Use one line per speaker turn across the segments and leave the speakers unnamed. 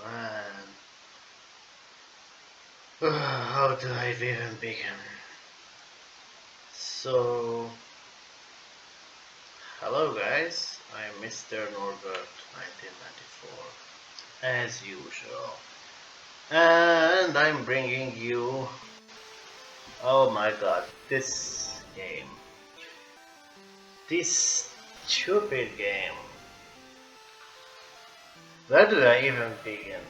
man. How do I even begin? So, hello guys, I'm Mr. Norbert 1994, as usual. And I'm bringing you, oh my god, this game. This stupid game. Where do I even begin?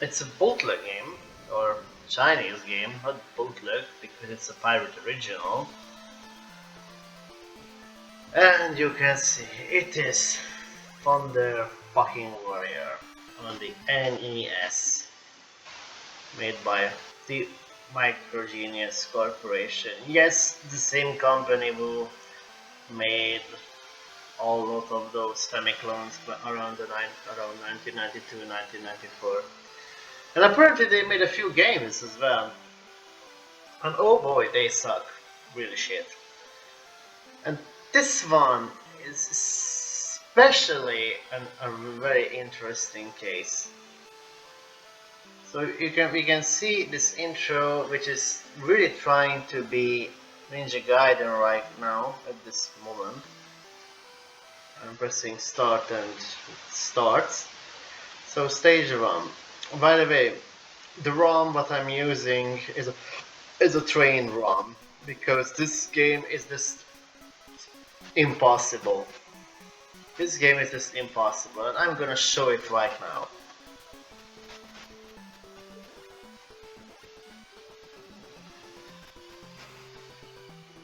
It's a bootleg game, or Chinese game, not bootleg because it's a pirate original. And you can see it is Thunder fucking Warrior on the NES, made by the Microgenius Corporation. Yes, the same company who made all lot of those Famiclones around 1992, 1994. And apparently they made a few games as well. And oh boy, they suck. Really shit. And this one is especially a very interesting case. So we can see this intro, which is really trying to be Ninja Gaiden right now at this moment. I'm pressing start and it starts. So stage 1. By the way, the ROM what I'm using is a train ROM because this game is just impossible. This game is just impossible, and I'm gonna show it right now.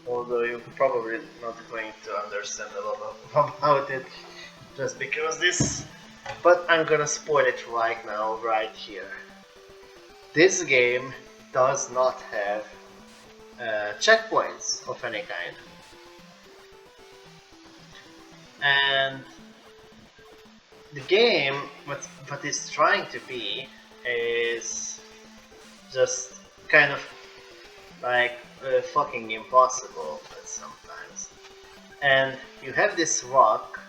Although you're probably not going to understand a lot about it just because this, but I'm gonna spoil it right now, right here. This game does not have checkpoints of any kind. And the game, what it's trying to be, is just kind of like fucking impossible sometimes. And you have this rock,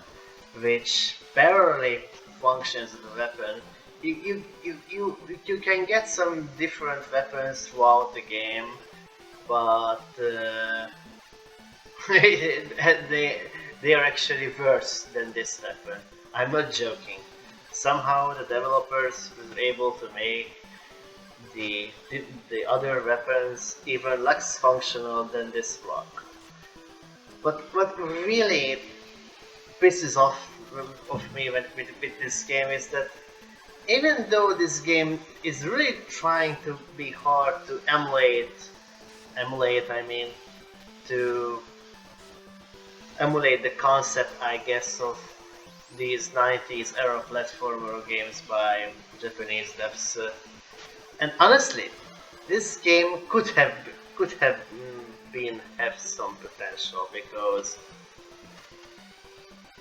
which barely functions as a weapon. You can get some different weapons throughout the game, but they are actually worse than this weapon. I'm not joking. Somehow the developers were able to make the other weapons even less functional than this rock. But what really pisses off of me with this game is that even though this game is really trying to be hard to emulate, I mean, to emulate the concept, I guess, of these 90s era platformer games by Japanese devs. And honestly, this game could have have some potential because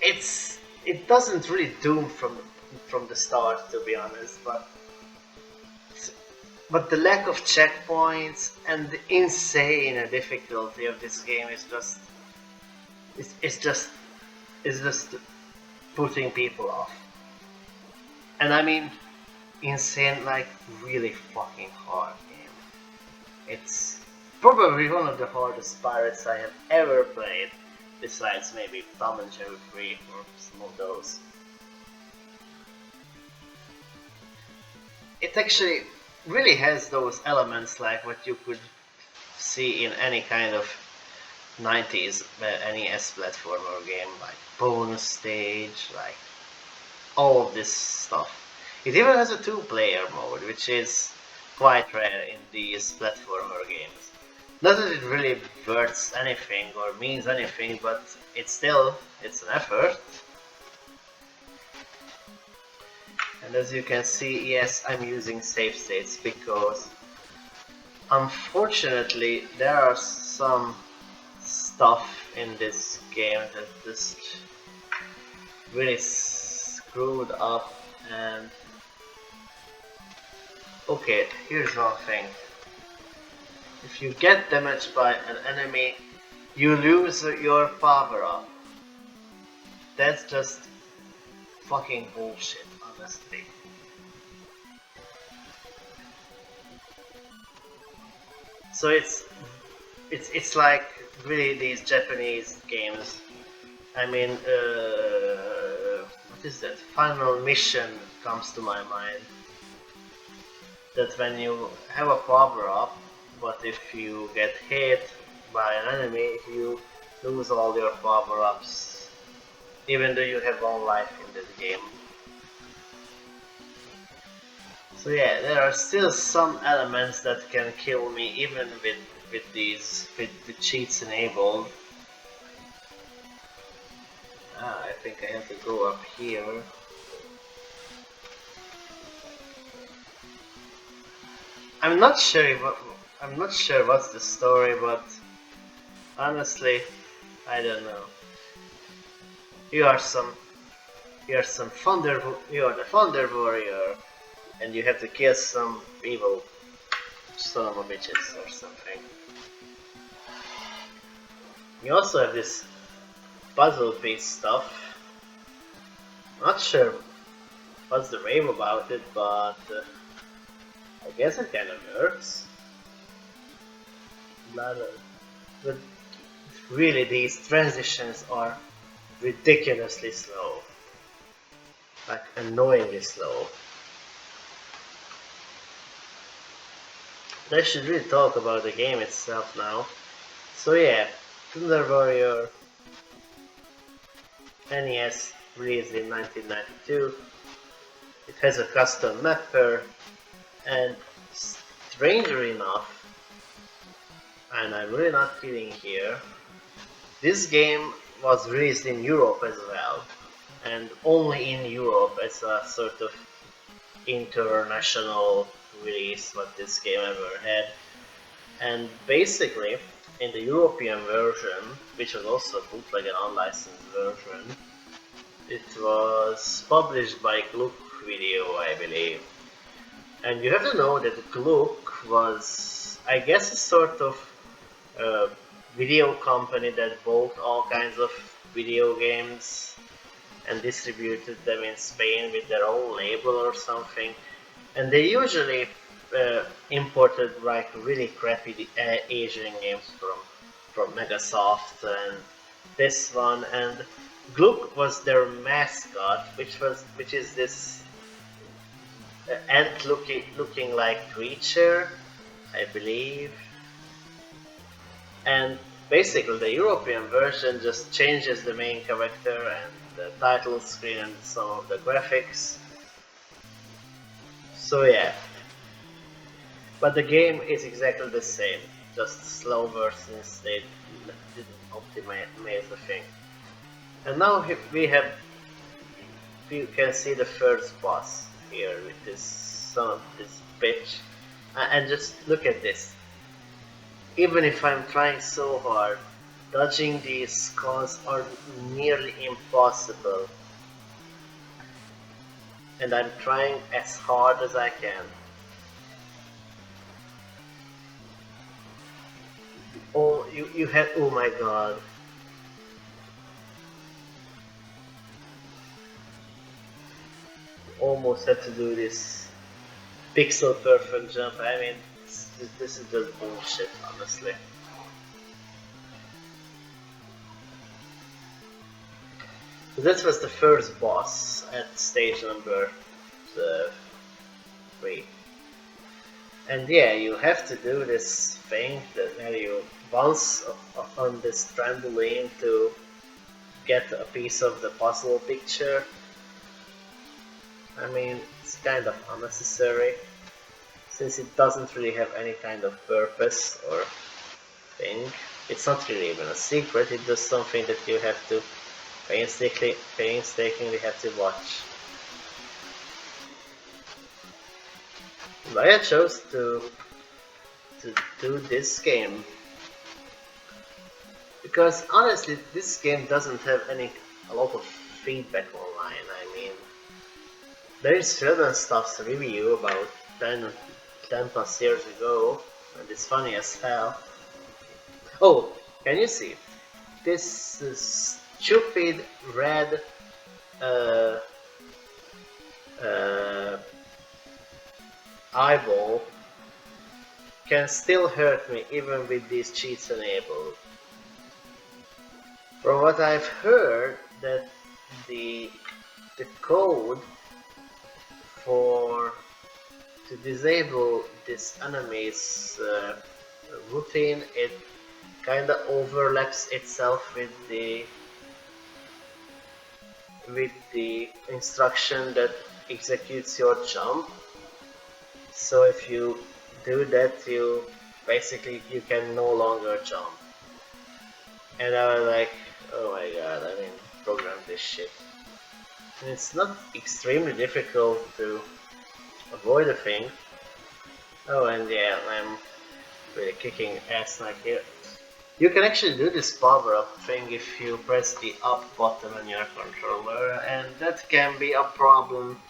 it doesn't really doom from the start, to be honest, but the lack of checkpoints and the insane difficulty of this game is just it's just putting people off. And I mean insane, like really fucking hard game. It's probably one of the hardest pirates I have ever played, besides maybe Tom and Jerry 3 or some of those. It actually really has those elements like what you could see in any kind of 90s NES platformer game, like bonus stage, like all of this stuff. It even has a two-player mode, which is quite rare in these platformer games. Not that it really worth anything or means anything, but it's an effort. And as you can see, yes, I'm using save states because unfortunately there are some stuff in this game that just really screwed up. And okay, here's one thing. If you get damaged by an enemy, you lose your power up. That's just fucking bullshit, honestly. So it's like really these Japanese games. I mean, what is that? Final Mission comes to my mind. That when you have a power up, but if you get hit by an enemy, you lose all your power ups, even though you have one life in this game. So yeah, there are still some elements that can kill me even with cheats enabled. I think I have to go up here. I'm not sure what I'm not sure what's the story, but honestly, I don't know. You are some you are some thunder you are the thunder warrior, and you have to kill some evil son of a bitches or something. You also have this puzzle piece stuff. Not sure what's the rave about it, but I guess it kind of works. But really, these transitions are ridiculously slow, like annoyingly slow. I should really talk about the game itself now. So yeah, Thunder Warrior NES released in 1992. It has a custom mapper, and strangely enough, and I'm really not kidding here, this game was released in Europe as well, and only in Europe as a sort of international release what this game ever had. And basically, in the European version, which was also bootleg and unlicensed version, it was published by Gluck Video, I believe. And you have to know that Gluck was, I guess, a sort of video company that bought all kinds of video games and distributed them in Spain with their own label or something. And they usually imported like really crappy Asian games from Megasoft and this one, and Gluck was their mascot, which is this ant looking like creature, I believe. And basically the European version just changes the main character and the title screen and some of the graphics. So yeah, but the game is exactly the same, just slower since they didn't optimize the thing. And now we can see the first boss here with this son of this bitch. And just look at this. Even if I'm trying so hard, dodging these skulls are nearly impossible. And I'm trying as hard as I can. Oh, you had, oh my god. Almost had to do this pixel perfect jump. I mean, this is just bullshit, honestly. So this was the first boss at stage number 3. And yeah, you have to do this thing that where you bounce on this trampoline to get a piece of the puzzle picture. I mean, it's kind of unnecessary, since it doesn't really have any kind of purpose or thing. It's not really even a secret, it's just something that you have to painstakingly have to watch. But I chose to do this game because honestly this game doesn't have a lot of feedback online. I mean, there is Sheldon Stuff's review about 10 plus years ago, and it's funny as hell. Oh, can you see? This stupid red uh, eyeball can still hurt me even with these cheats enabled. From what I've heard, that the the code for to disable this enemy's routine, it kinda overlaps itself with the instruction that executes your jump. So if you do that, you can no longer jump. And I was like, oh my god, I mean, program this shit. And it's not extremely difficult to avoid a thing. Oh, and yeah, I'm really kicking ass like here. You can actually do this power up thing if you press the up button on your controller, and that can be a problem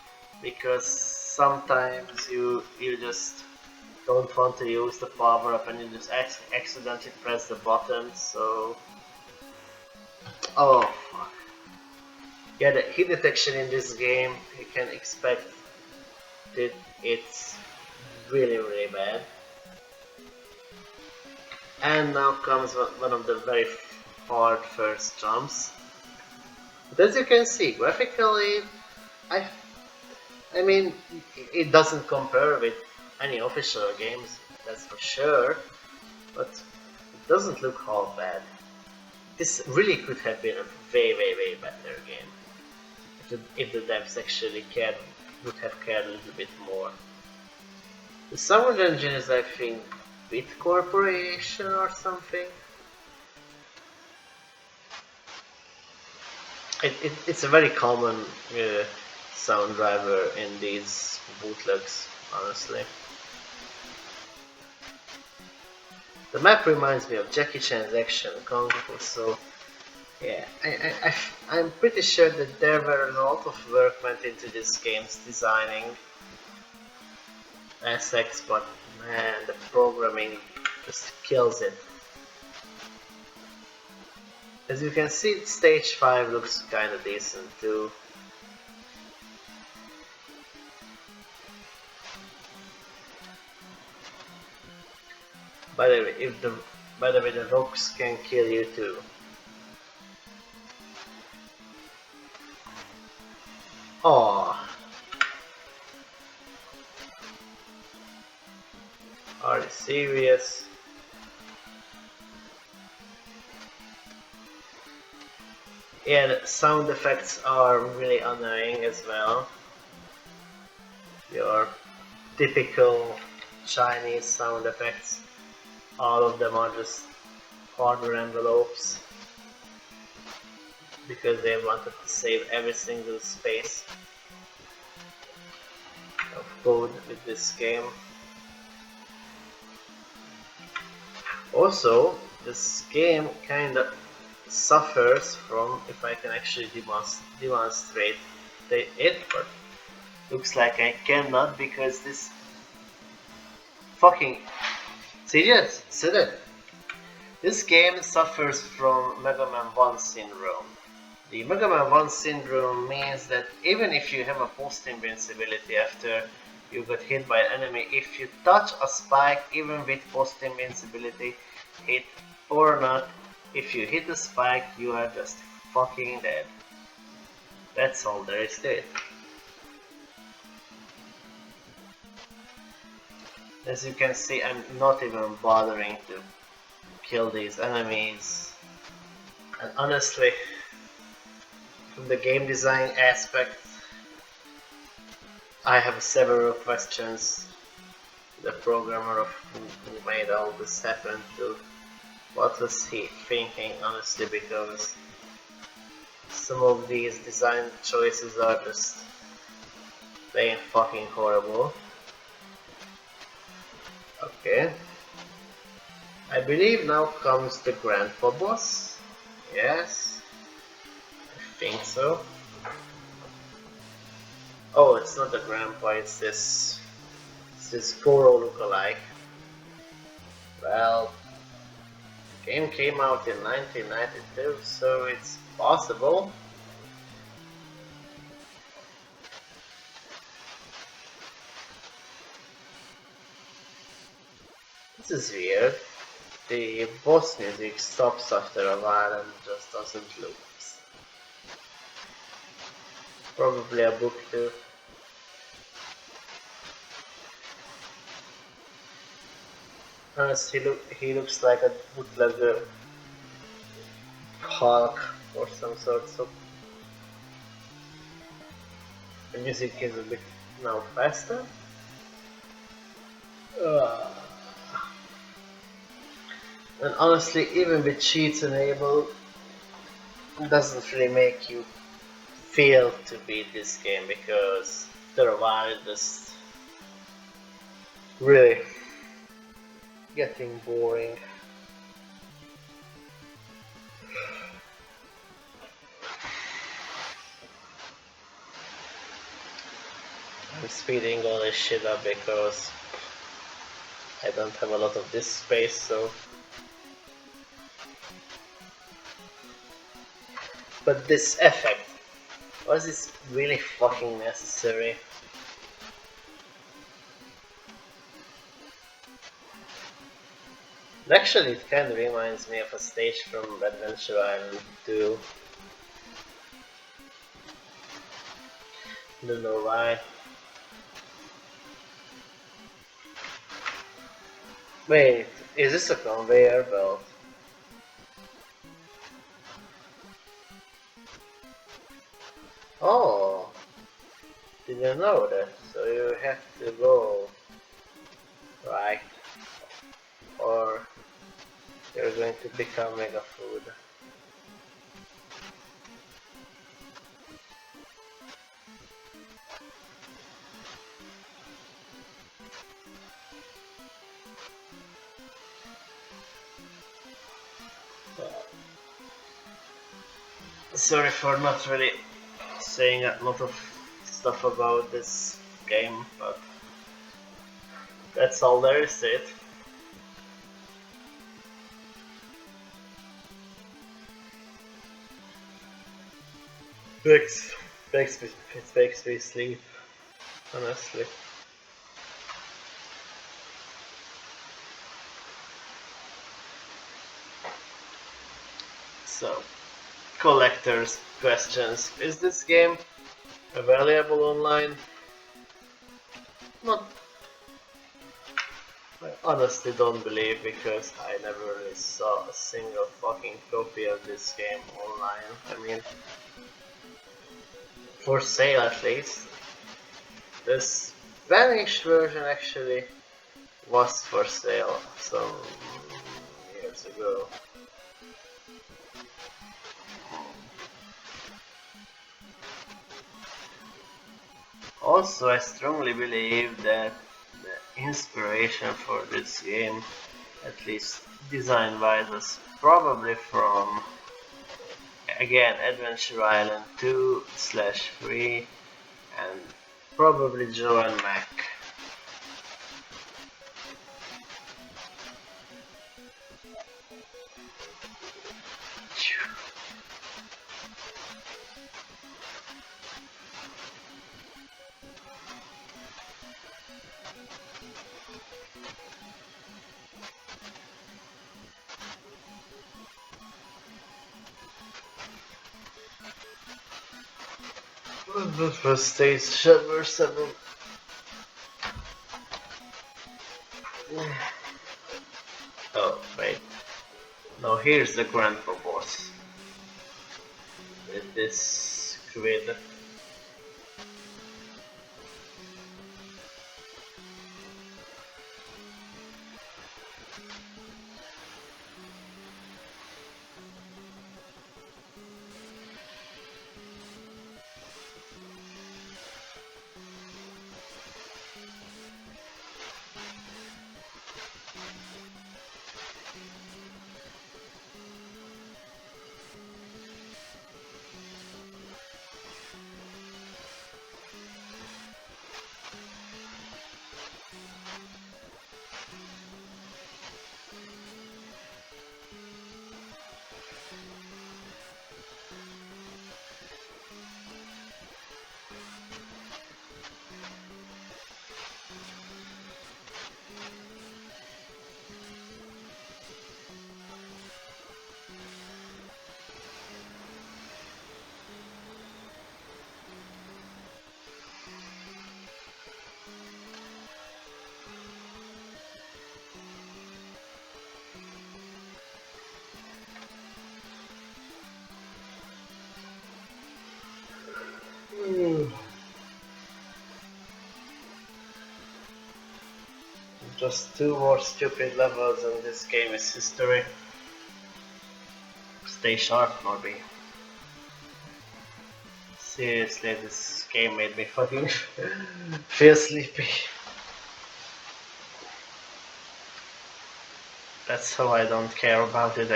because sometimes you just don't want to use the power up and you just accidentally press the button. So, oh fuck. Yeah, the hit detection in this game, you can expect that it's really bad. And now comes one of the very hard first jumps. But as you can see, graphically, I I mean, it doesn't compare with any official games, that's for sure, but it doesn't look half bad. This really could have been a way better game if the devs actually would have cared a little bit more. The sound engine is, I think, Bit Corporation or something. It's a very common sound driver in these bootlegs, honestly. The map reminds me of Jackie Chan's action Kung Fu, so yeah, I'm pretty sure that there were a lot of work went into this game's designing aspects, but man, the programming just kills it. As you can see, stage 5 looks kinda decent too. By the way, the rocks can kill you too. Oh, are you serious? Yeah, the sound effects are really annoying as well. Your typical Chinese sound effects. All of them are just hardware envelopes because they wanted to save every single space of code with this game. Also, this game kinda suffers from, if I can actually demonstrate it, but looks like I cannot because this fucking serious, see that? This game suffers from Mega Man 1 syndrome. The Mega Man 1 syndrome means that even if you have a post invincibility after you got hit by an enemy, if you touch a spike even with post invincibility hit or not, if you hit the spike you are just fucking dead. That's all there is to it. As you can see, I'm not even bothering to kill these enemies, and honestly, from the game design aspect, I have several questions to the programmer of who made all this happen to. What was he thinking, honestly, because some of these design choices are just plain fucking horrible. Okay. I believe now comes the grandpa boss. Yes. I think so. Oh, it's not the grandpa, it's this Goro lookalike. Well, the game came out in 1992, so it's possible. This is weird. The boss music stops after a while and just doesn't loop. Probably a book too. Honestly, he looks like a bootlegger Hulk or some sort. So the music is a bit now faster. Uh, and honestly, even with cheats enabled, it doesn't really make you feel to beat this game because after a while it just really getting boring. I'm speeding all this shit up because I don't have a lot of this space, so. But this effect, was this really fucking necessary? Actually, it kind of reminds me of a stage from Adventure Island 2. Don't know why. Wait, is this a conveyor belt? Oh, did you know that? So you have to go right, or you're going to become mega food. Sorry for not really saying a lot of stuff about this game, but that's all there is to it. Makes, it makes me sleep, honestly. So, collectors questions. Is this game available online? Not, I honestly don't believe because I never really saw a single fucking copy of this game online. I mean, for sale at least. This vanished version actually was for sale some years ago. Also, I strongly believe that the inspiration for this game, at least design-wise, was probably from again Adventure Island 2/3 and probably Joe and Mac. The first stage Shovel 7. Oh, wait. No, here's the grandpa boss. With this grid. Just two more stupid levels and this game is history. Stay sharp, Norby. Seriously, this game made me fucking feel sleepy. That's how I don't care about it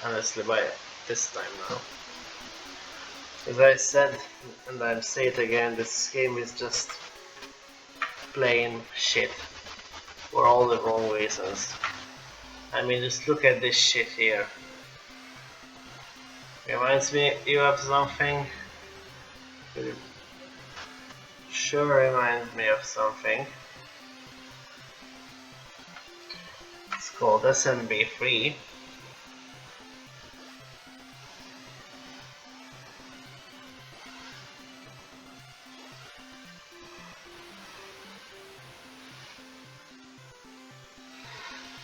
honestly by this time now. As I said, and I'll say it again, this game is just plain shit. For all the wrong reasons. I mean, just look at this shit here. Reminds me you of something? It sure reminds me of something. It's called SMB3.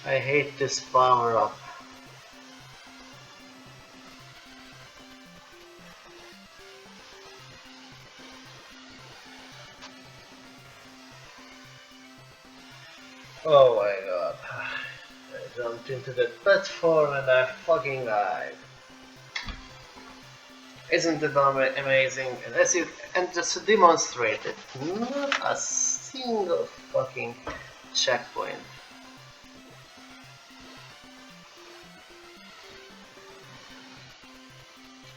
I hate this power up. Oh my god. I jumped into the platform and I fucking died. Isn't it amazing? And just to demonstrate it, not a single fucking checkpoint.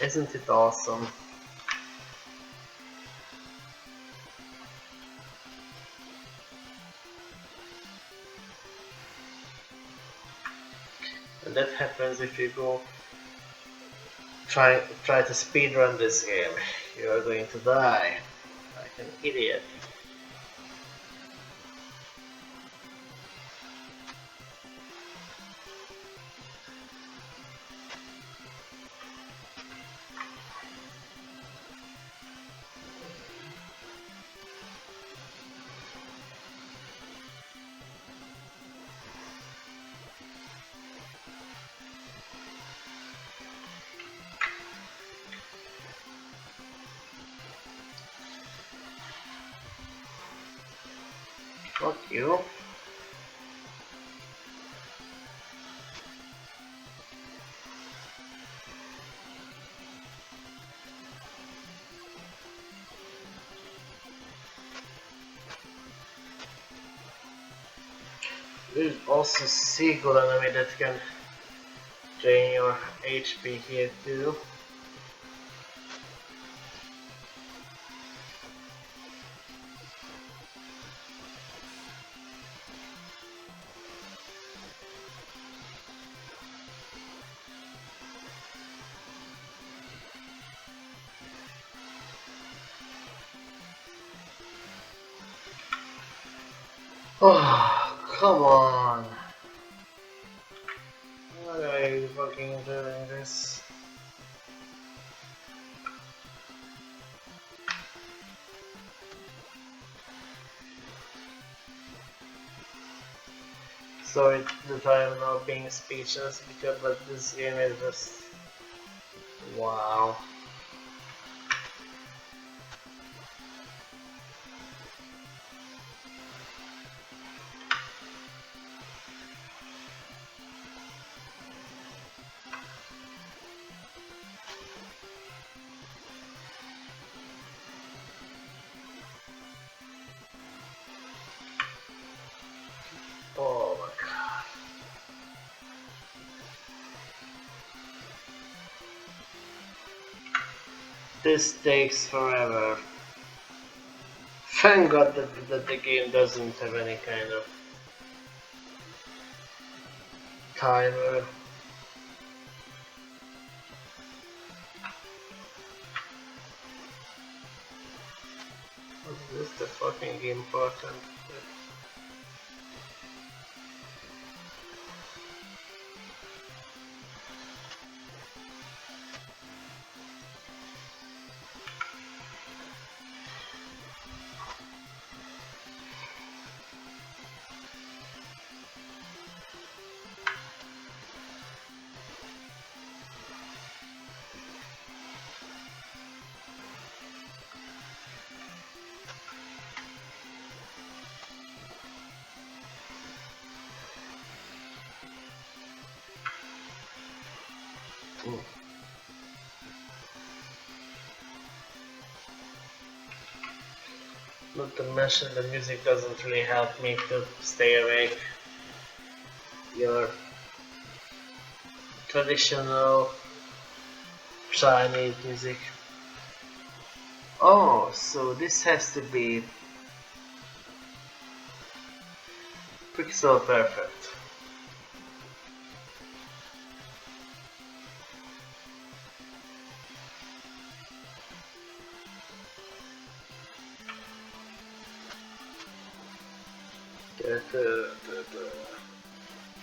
Isn't it awesome? And that happens if you go try to speedrun this game. You are going to die like an idiot. Fuck you. There's also sequel enemy that can drain your HP here too. Oh, come on. Why are you fucking doing this? Sorry that I am now being speechless because but this game is just wow. Oh my god. This takes forever. Thank god that the game doesn't have any kind of timer. What is the fucking important? Mm. Not to mention the music doesn't really help me to stay awake. Your traditional Chinese music. Oh, so this has to be pixel perfect.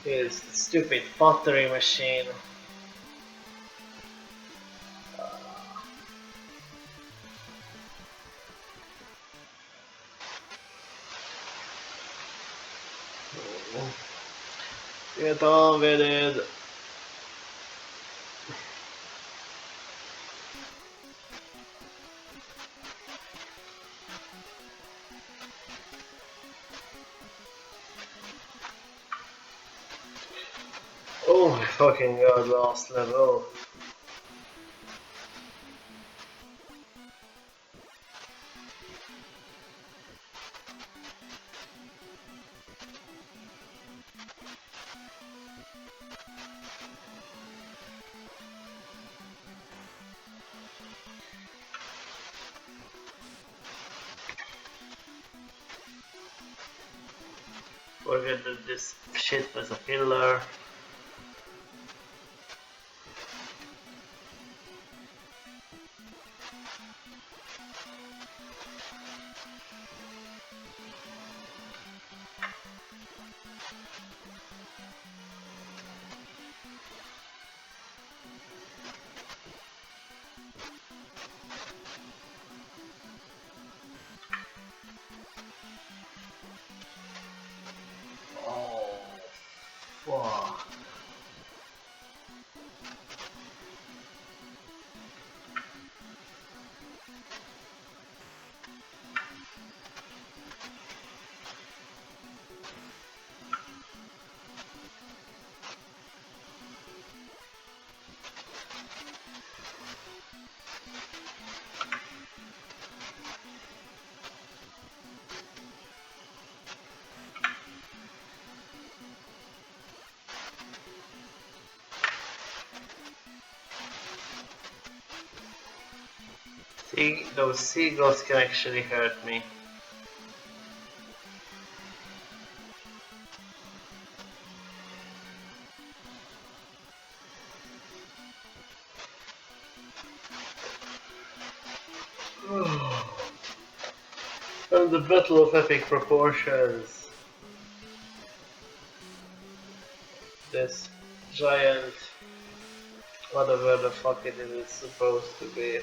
Here's the stupid pottery machine. Get on with it. Oh my fucking god, last level. Forget that this shit was a filler. Oh, fuck. See, those seagulls can actually hurt me. And the battle of epic proportions. This giant, whatever the fuck it is supposed to be.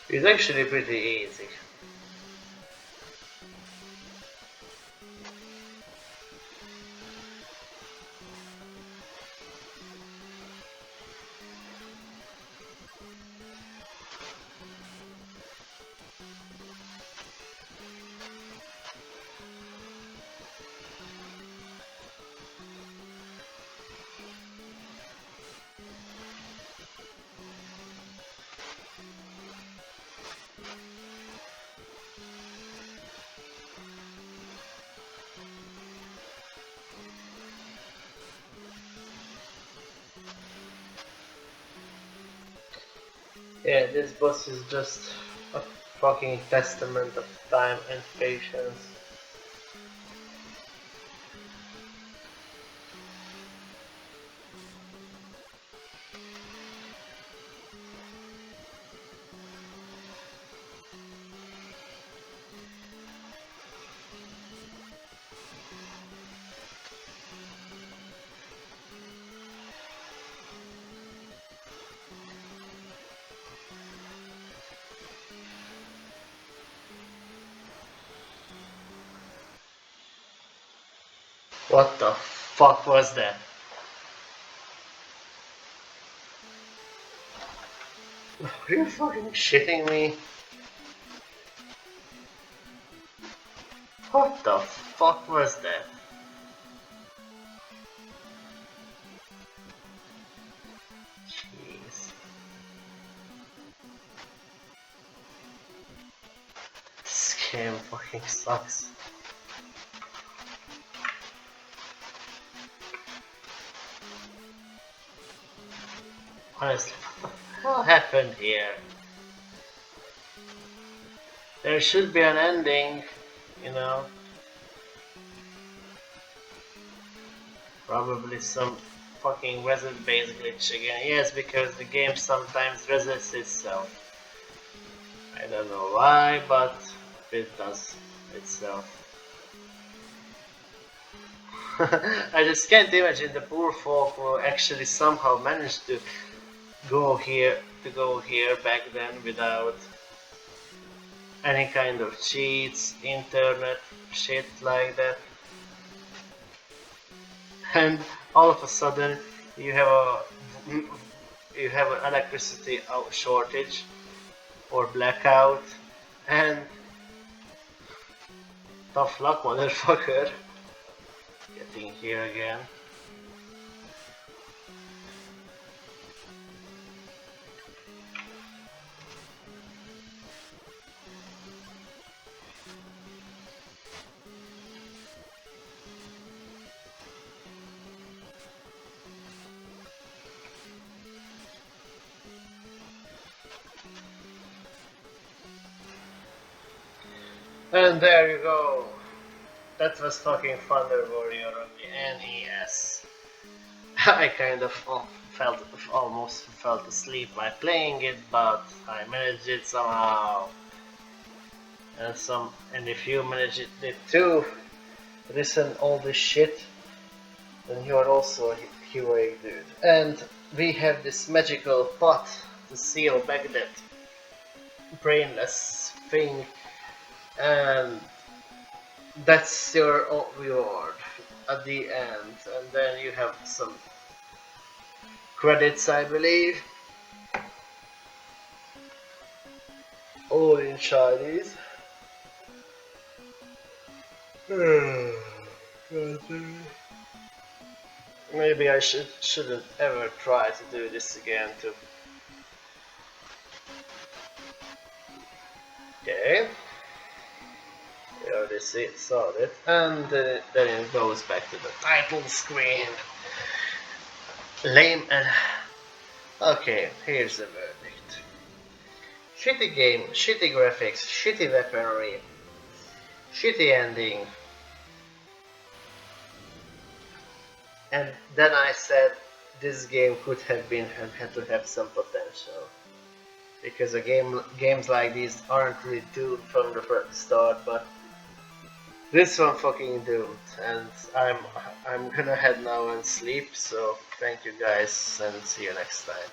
It's actually pretty easy. Yeah, this boss is just a fucking testament of time and patience. What the fuck was that? Are you fucking shitting me? What the fuck was that? Jeez. This game fucking sucks. Honestly, what the hell happened here? There should be an ending, you know? Probably some fucking resin-based glitch again. Yes, because the game sometimes resets itself. I don't know why, but it does itself. I just can't imagine the poor folk who actually somehow managed to go here back then without any kind of cheats, internet, shit like that. And all of a sudden you have a you have an electricity shortage or blackout, and tough luck, motherfucker. Getting here again. And there you go. That was fucking Thunder Warrior on the NES. I kind of almost felt asleep while playing it, but I managed it somehow. And if you manage it too, listen all this shit, then you are also a heroic dude. And we have this magical pot to seal back that brainless thing, and that's your reward at the end. And then you have some credits, I believe, all in Chinese. Maybe I shouldn't ever try to do this again too. Okay. We already saw it. And then it goes back to the title screen. Lame and... Okay, here's the verdict. Shitty game, shitty graphics, shitty weaponry, shitty ending. And then I said this game could have had to have some potential. Because games like these aren't really doomed from the start, but this one fucking doomed, and I'm gonna head now and sleep. So thank you guys, and see you next time.